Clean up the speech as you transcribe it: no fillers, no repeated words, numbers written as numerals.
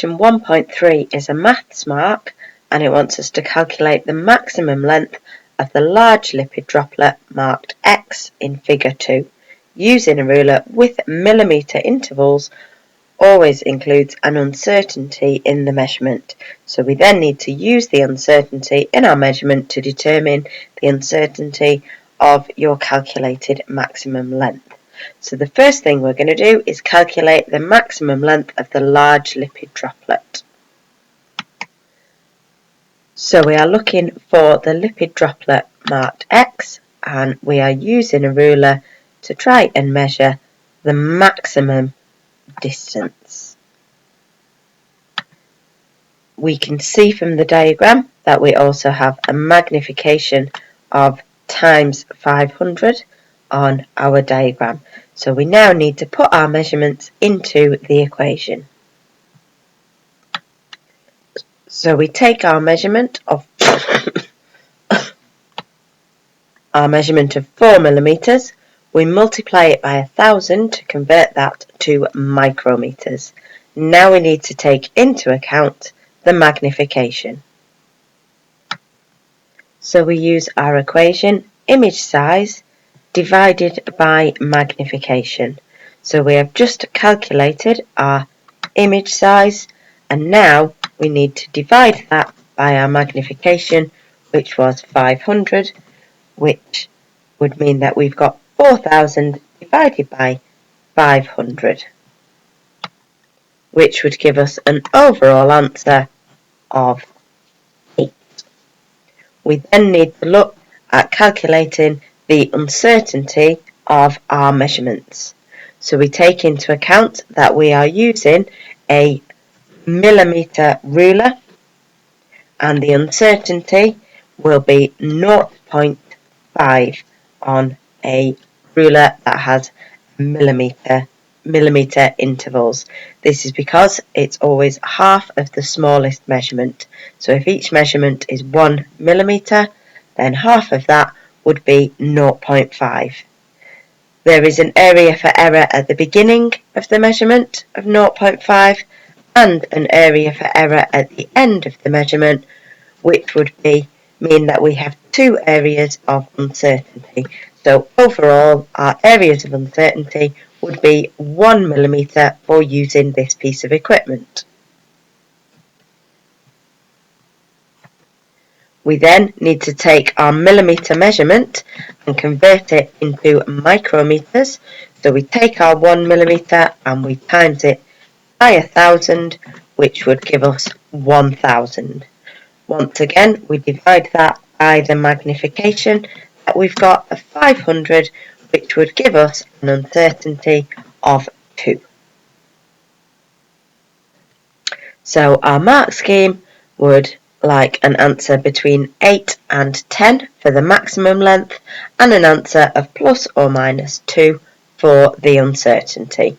question 1.3 is a maths mark and it wants us to calculate the maximum length of the large lipid droplet marked X in figure 2 using a ruler with millimetre intervals. Always includes an uncertainty in the measurement. So we then need to use the uncertainty in our measurement to determine the uncertainty of your calculated maximum length. So the first thing we're going to do is calculate the maximum length of the large lipid droplet. So we are looking for the lipid droplet marked X and we are using a ruler to try and measure the maximum distance. We can see from the diagram that we also have a magnification of times 500 on our diagram. So we now need to put our measurements into the equation. So we take our measurement of 4 millimeters. We multiply it by 1,000 to convert that to micrometers. Now we need to take into account the magnification. So we use our equation image size divided by magnification. So we have just calculated our image size and now we need to divide that by our magnification, which was 500, which would mean that we've got 4,000 divided by 500, which would give us an overall answer of 8. We then need to look at calculating the uncertainty of our measurements. So we take into account that we are using a millimetre ruler and the uncertainty will be 0.5 on a ruler that has millimetre intervals. This is because it's always half of the smallest measurement. So if each measurement is 1 millimetre, then half of that would be 0.5. There is an area for error at the beginning of the measurement of 0.5 and an area for error at the end of the measurement, which would mean that we have 2 areas of uncertainty. So overall, our areas of uncertainty would be 1 millimetre for using this piece of equipment. We then need to take our millimetre measurement and convert it into micrometers. So we take our 1 millimetre and we times it by 1,000, which would give us 1,000. Once again, we divide that by the magnification that we've got of 500, which would give us an uncertainty of 2. So our mark scheme would like an answer between 8 and 10 for the maximum length and an answer of plus or minus 2 for the uncertainty.